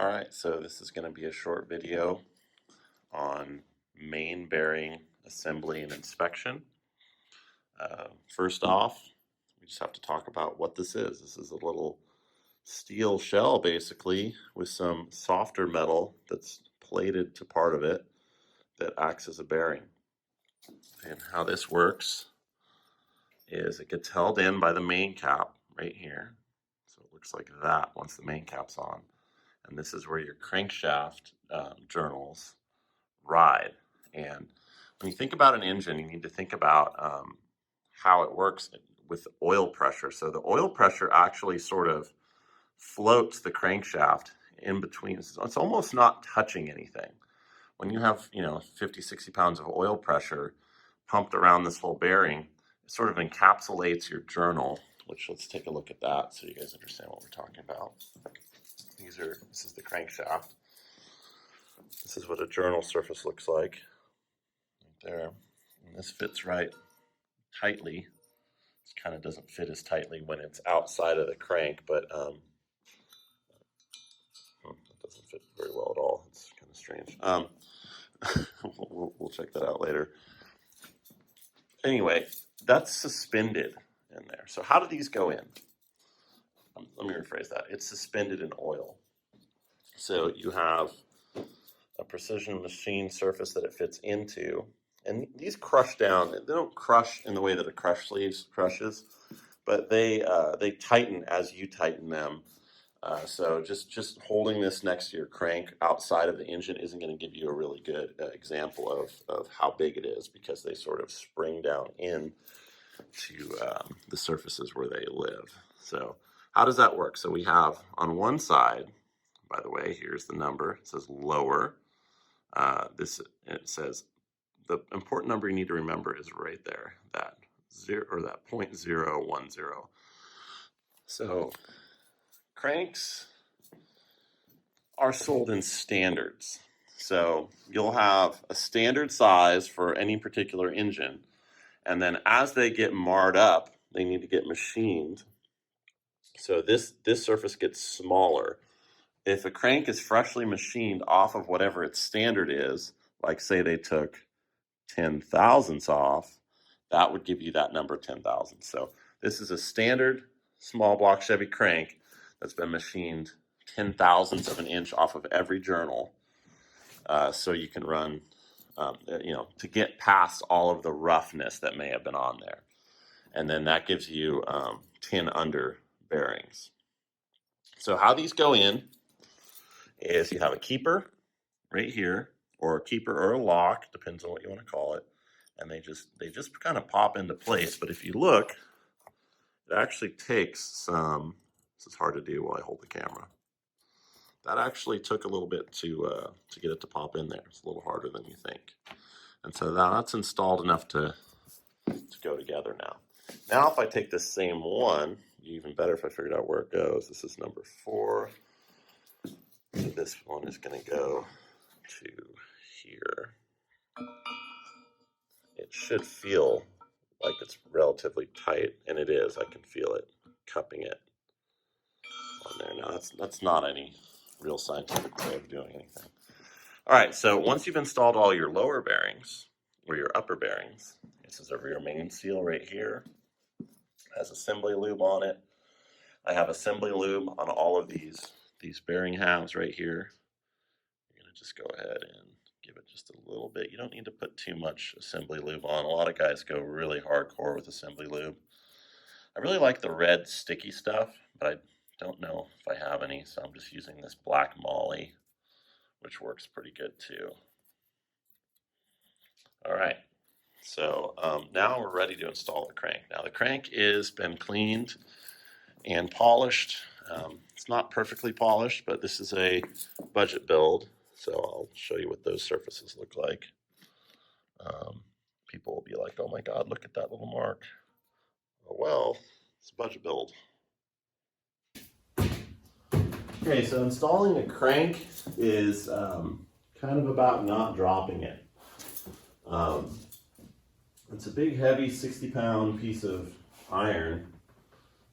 All right, so this is going to be a short video on main bearing assembly and inspection. First off, we just have to talk about what this is. This is a little steel shell basically with some softer metal that's plated to part of it that acts as a bearing. And how this works is it gets held in by the main cap right here. So it looks like that once the main cap's on. And this is where your crankshaft journals ride. And when you think about an engine, you need to think about how it works with oil pressure. So the oil pressure actually sort of floats the crankshaft in between. It's almost not touching anything. When you have, 50, 60 pounds of oil pressure pumped around this whole bearing, it sort of encapsulates your journal, which let's take a look at that so you guys understand what we're talking about. This is the crankshaft. This is what a journal surface looks like right there. And this fits right tightly. This kind of doesn't fit as tightly when it's outside of the crank, but that doesn't fit very well at all. It's kind of strange. We'll check that out later. Anyway, that's suspended in there. So how do these go in? Let me rephrase that. It's suspended in oil. So you have a precision machine surface that it fits into, and these crush down. They don't crush in the way that a crush sleeve crushes, but they tighten as you tighten them. So just holding this next to your crank outside of the engine isn't going to give you a really good example of how big it is, because they sort of spring down in to the surfaces where they live. So how does that work? So we have on one side, by the way, here's the number. It says lower. It says the important number you need to remember is right there, that 0.010. So cranks are sold in standards. So you'll have a standard size for any particular engine, and then as they get marred up, they need to get machined. So this surface gets smaller. If a crank is freshly machined off of whatever its standard is, like say they took 10 thousandths off, that would give you that number 10,000. So this is a standard small block Chevy crank that's been machined 10 thousandths of an inch off of every journal, so you can run, to get past all of the roughness that may have been on there. And then that gives you 10 under bearings. So how these go in is you have a keeper right here, or a keeper or a lock, depends on what you want to call it, and they just kind of pop into place. But if you look, it actually takes some. This is hard to do while I hold the camera. That actually took a little bit to get it to pop in there. It's a little harder than you think, and so that's installed enough to go together now. Now, if I take this same one, even better if I figured out where it goes. This is number 4. So this one is going to go to here. It should feel like it's relatively tight, and it is. I can feel it cupping it on there. Now that's not any real scientific way of doing anything. All right, so once you've installed all your lower bearings or your upper bearings, this is a rear main seal right here. It has assembly lube on it. I have assembly lube on all of these bearing halves right here. You're gonna just go ahead and give it just a little bit. You don't need to put too much assembly lube on. A lot of guys go really hardcore with assembly lube. I really like the red sticky stuff, but I don't know if I have any, so I'm just using this black Molly, which works pretty good too. All right, so now we're ready to install the crank. Now the crank is been cleaned and polished. It's not perfectly polished, but this is a budget build, so I'll show you what those surfaces look like. People will be like, oh my God, look at that little mark. Oh, well, it's a budget build. Okay, so installing a crank is kind of about not dropping it. It's a big, heavy 60-pound piece of iron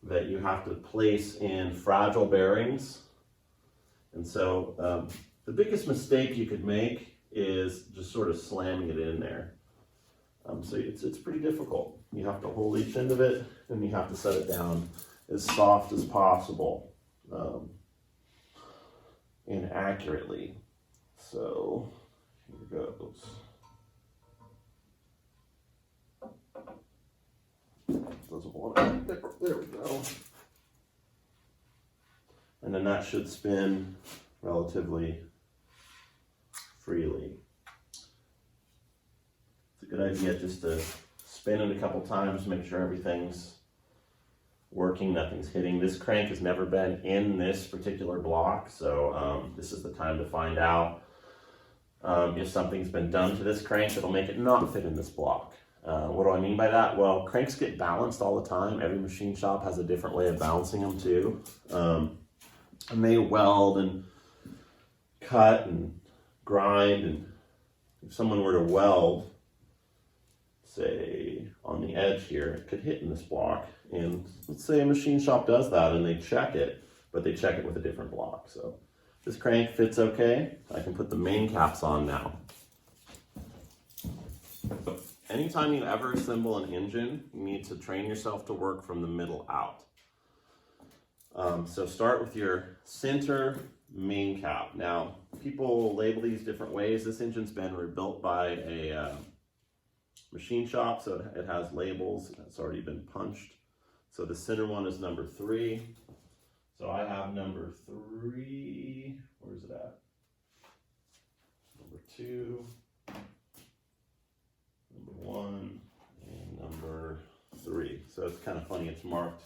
that you have to place in fragile bearings And so the biggest mistake you could make is just sort of slamming it in there. So it's pretty difficult. You have to hold each end of it, and you have to set it down as soft as possible and accurately. So here goes. Doesn't want it. There we go. And then that should spin relatively freely. It's a good idea just to spin it a couple times, make sure everything's working, nothing's hitting. This crank has never been in this particular block, so this is the time to find out if something's been done to this crank that'll make it not fit in this block. What do I mean by that? Well, cranks get balanced all the time. Every machine shop has a different way of balancing them too. And they weld and cut and grind, and if someone were to weld, say on the edge here, it could hit in this block. And let's say a machine shop does that and they check it, but they check it with a different block. So this crank fits okay. I can put the main caps on now. So anytime you ever assemble an engine, you need to train yourself to work from the middle out. So start with your center main cap. Now, people label these different ways. This engine's been rebuilt by a machine shop, so it has labels. It's already been punched. So the center one is number 3. So I have number 3. Where's it at? Number 2, number 1, and number 3. So it's kind of funny. It's marked.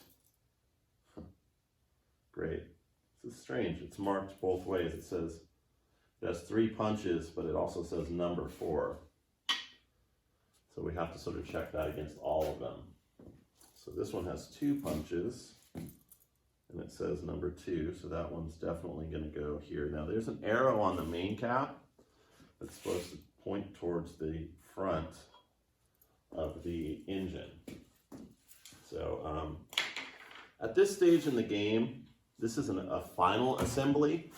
Great. This is strange. It's marked both ways. It says it has 3 punches, but it also says number 4. So we have to sort of check that against all of them. So this one has 2 punches, and it says number 2, so that one's definitely going to go here. Now there's an arrow on the main cap that's supposed to point towards the front of the engine. So at this stage in the game, this isn't a final assembly.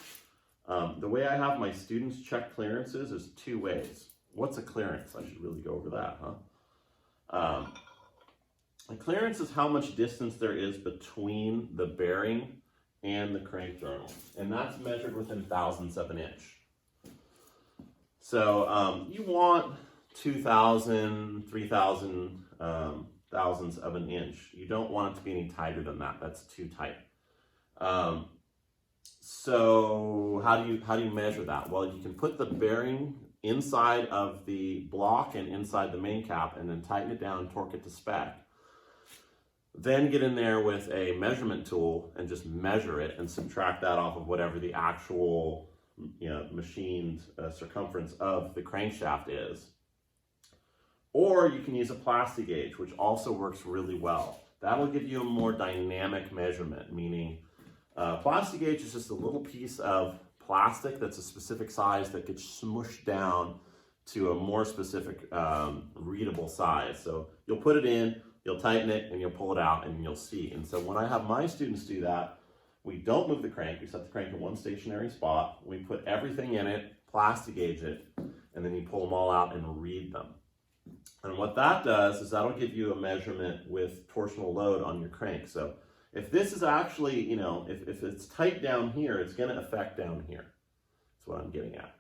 The way I have my students check clearances is 2 ways. What's a clearance? I should really go over that, huh? A clearance is how much distance there is between the bearing and the crank journal, and that's measured within thousandths of an inch. So you want 2,000, 3,000 thousandths of an inch. You don't want it to be any tighter than that. That's too tight. So how do you measure that? Well, you can put the bearing inside of the block and inside the main cap, and then tighten it down and torque it to spec. Then get in there with a measurement tool and just measure it and subtract that off of whatever the actual machined circumference of the crankshaft is. Or you can use a plastic gauge, which also works really well. That'll give you a more dynamic measurement, meaning plastic gauge is just a little piece of plastic that's a specific size that gets smushed down to a more specific readable size. So you'll put it in, you'll tighten it, and you'll pull it out, and you'll see. And so when I have my students do that, we don't move the crank. We set the crank in one stationary spot. We put everything in it, plastic gauge it, and then you pull them all out and read them. And what that does is that'll give you a measurement with torsional load on your crank. So if this is actually, if it's tight down here, it's going to affect down here. That's what I'm getting at.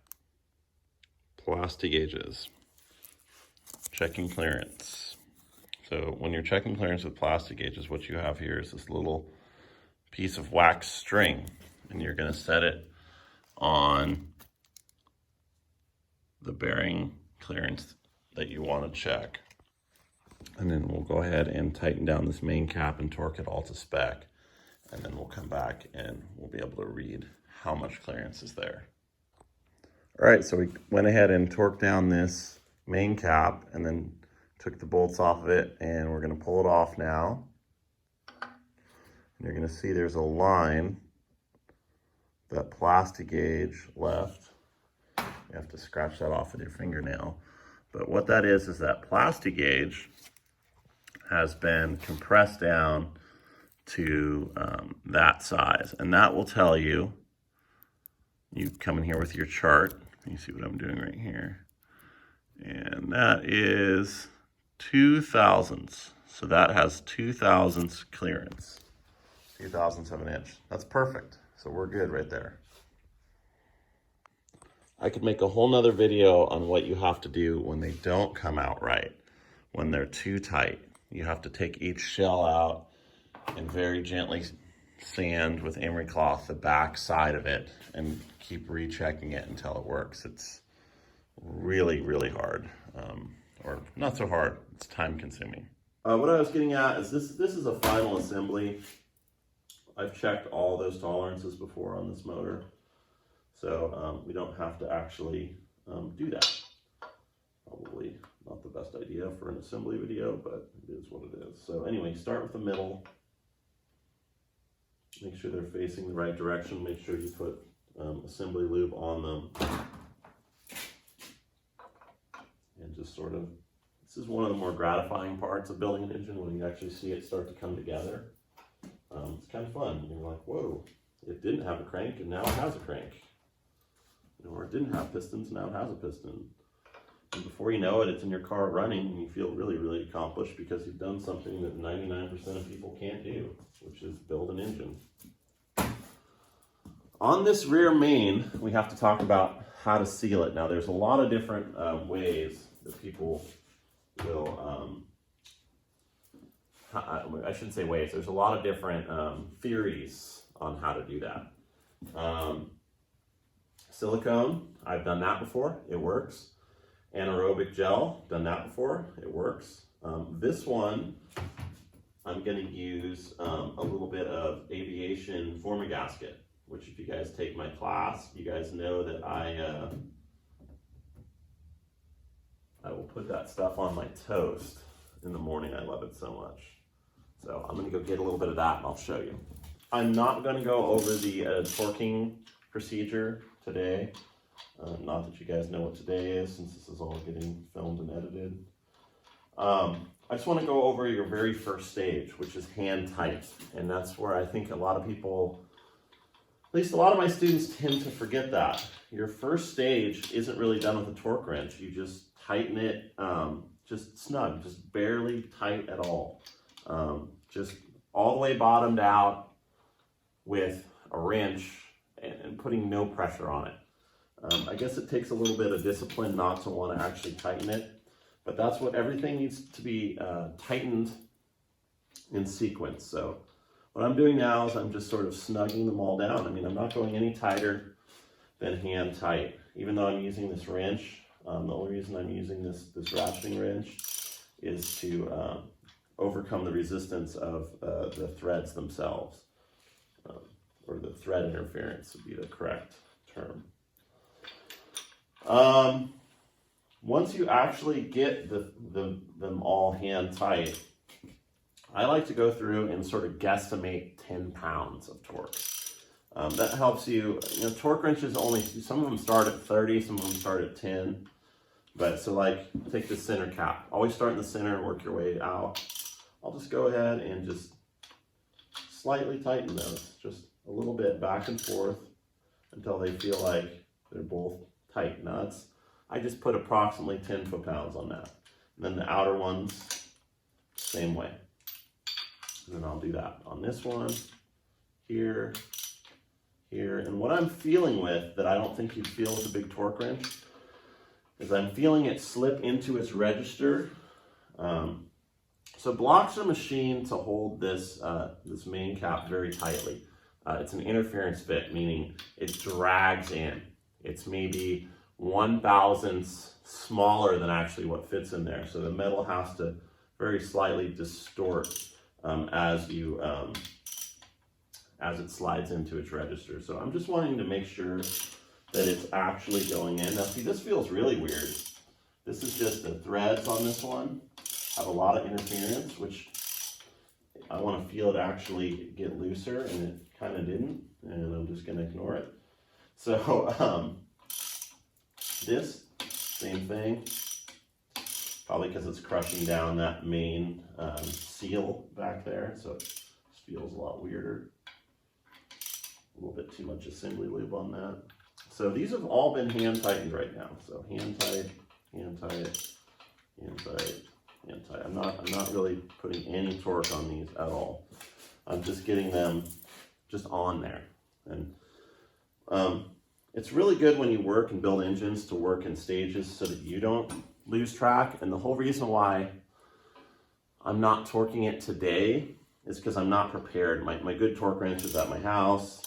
Plastic gauges. Checking clearance. So when you're checking clearance with plastic gauges, what you have here is this little piece of wax string, and you're going to set it on the bearing clearance that you want to check. And then we'll go ahead and tighten down this main cap and torque it all to spec. And then we'll come back and we'll be able to read how much clearance is there. All right, so we went ahead and torqued down this main cap and then took the bolts off of it, and we're going to pull it off now. And you're going to see there's a line that plastic gauge left. You have to scratch that off with your fingernail. But what that is that plastic gauge has been compressed down to that size, and that will tell you you come in here with your chart. You see what I'm doing right here. And that is 2 thousandths. So that has 2 thousandths clearance. 2 thousandths of an inch. That's perfect. So we're good right there. I could make a whole nother video on what you have to do when they don't come out right, when they're too tight. You have to take each shell out and very gently sand with emery cloth the back side of it and keep rechecking it until it works. It's really, really hard, or not so hard, it's time consuming. What I was getting at is this is a final assembly. I've checked all those tolerances before on this motor. So we don't have to actually do that. Probably not the best idea for an assembly video, but it is what it is. So anyway, start with the middle. Make sure they're facing the right direction. Make sure you put assembly lube on them. And just sort of, this is one of the more gratifying parts of building an engine, when you actually see it start to come together. It's kind of fun. You're like, whoa, it didn't have a crank and now it has a crank. Or it didn't have pistons, now it has a piston. And before you know it, it's in your car running, and you feel really, really accomplished because you've done something that 99% of people can't do, which is build an engine. On this rear main, we have to talk about how to seal it. Now, there's a lot of different ways that people will, I shouldn't say ways, there's a lot of different theories on how to do that. Silicone, I've done that before, it works. Anaerobic gel, done that before, it works. This one, I'm gonna use a little bit of aviation formigasket, which if you guys take my class, you guys know that I will put that stuff on my toast in the morning. I love it so much. So I'm gonna go get a little bit of that and I'll show you. I'm not gonna go over the torquing procedure today. Not that you guys know what today is, since this is all getting filmed and edited. I just want to go over your very first stage, which is hand tight. And that's where I think a lot of people, at least a lot of my students, tend to forget that. Your first stage isn't really done with a torque wrench. You just tighten it just snug, just barely tight at all. Just all the way bottomed out with a wrench and putting no pressure on it. I guess it takes a little bit of discipline not to want to actually tighten it, but that's what everything needs to be tightened in sequence. So what I'm doing now is I'm just sort of snugging them all down. I mean, I'm not going any tighter than hand tight, even though I'm using this wrench. The only reason I'm using this ratcheting wrench is to overcome the resistance of the threads themselves. Or the thread interference would be the correct term. Once you actually get them all hand tight, I like to go through and sort of guesstimate 10 pounds of torque. That helps you, torque wrenches only, some of them start at 30, some of them start at 10. But so like, take the center cap. Always start in the center and work your way out. I'll just go ahead and just slightly tighten those, just a little bit back and forth until they feel like they're both tight. Now I just put approximately 10 foot-pounds on that. And then the outer ones, same way. And then I'll do that on this one, here, here. And what I'm feeling with that I don't think you'd feel with a big torque wrench is I'm feeling it slip into its register. So blocks are machined to hold this, this main cap very tightly. It's an interference fit, meaning it drags in. It's maybe 1/1000th smaller than actually what fits in there. So the metal has to very slightly distort as it slides into its register. So I'm just wanting to make sure that it's actually going in. Now see, this feels really weird. This is just the threads on this one have a lot of interference, which I want to feel it actually get looser, and it kind of didn't, and I'm just going to ignore it. So this, same thing, probably because it's crushing down that main seal back there, so it just feels a lot weirder. A little bit too much assembly lube on that. So these have all been hand tightened right now. So hand tight, hand tight, hand tight, hand tight. I'm not really putting any torque on these at all. I'm just getting them just on there. And it's really good when you work and build engines to work in stages so that you don't lose track. And the whole reason why I'm not torquing it today is because I'm not prepared. My good torque wrench is at my house.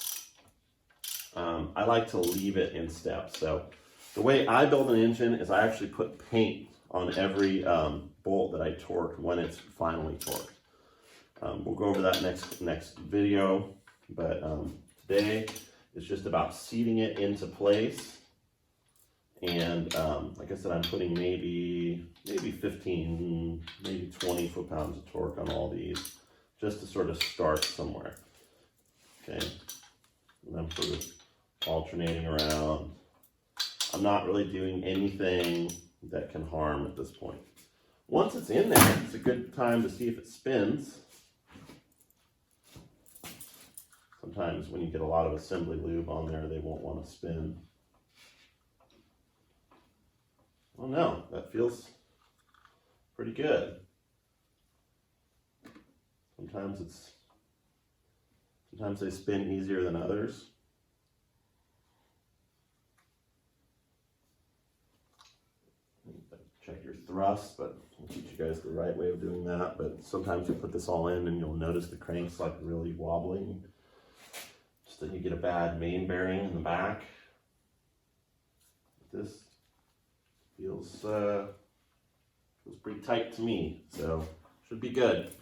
I like to leave it in steps. So the way I build an engine is I actually put paint on every bolt that I torque when it's finally torqued. We'll go over that next video, but today is just about seating it into place. And like I said, I'm putting maybe 15, maybe 20 foot-pounds of torque on all these, just to sort of start somewhere. Okay, and I'm sort of alternating around. I'm not really doing anything that can harm at this point. Once it's in there, it's a good time to see if it spins. Sometimes when you get a lot of assembly lube on there, they won't want to spin. Oh no, that feels pretty good. Sometimes they spin easier than others. Check your thrust, but I'll teach you guys the right way of doing that. But sometimes you put this all in and you'll notice the crank's like really wobbling. Just that you get a bad main bearing in the back. This feels pretty tight to me, so should be good.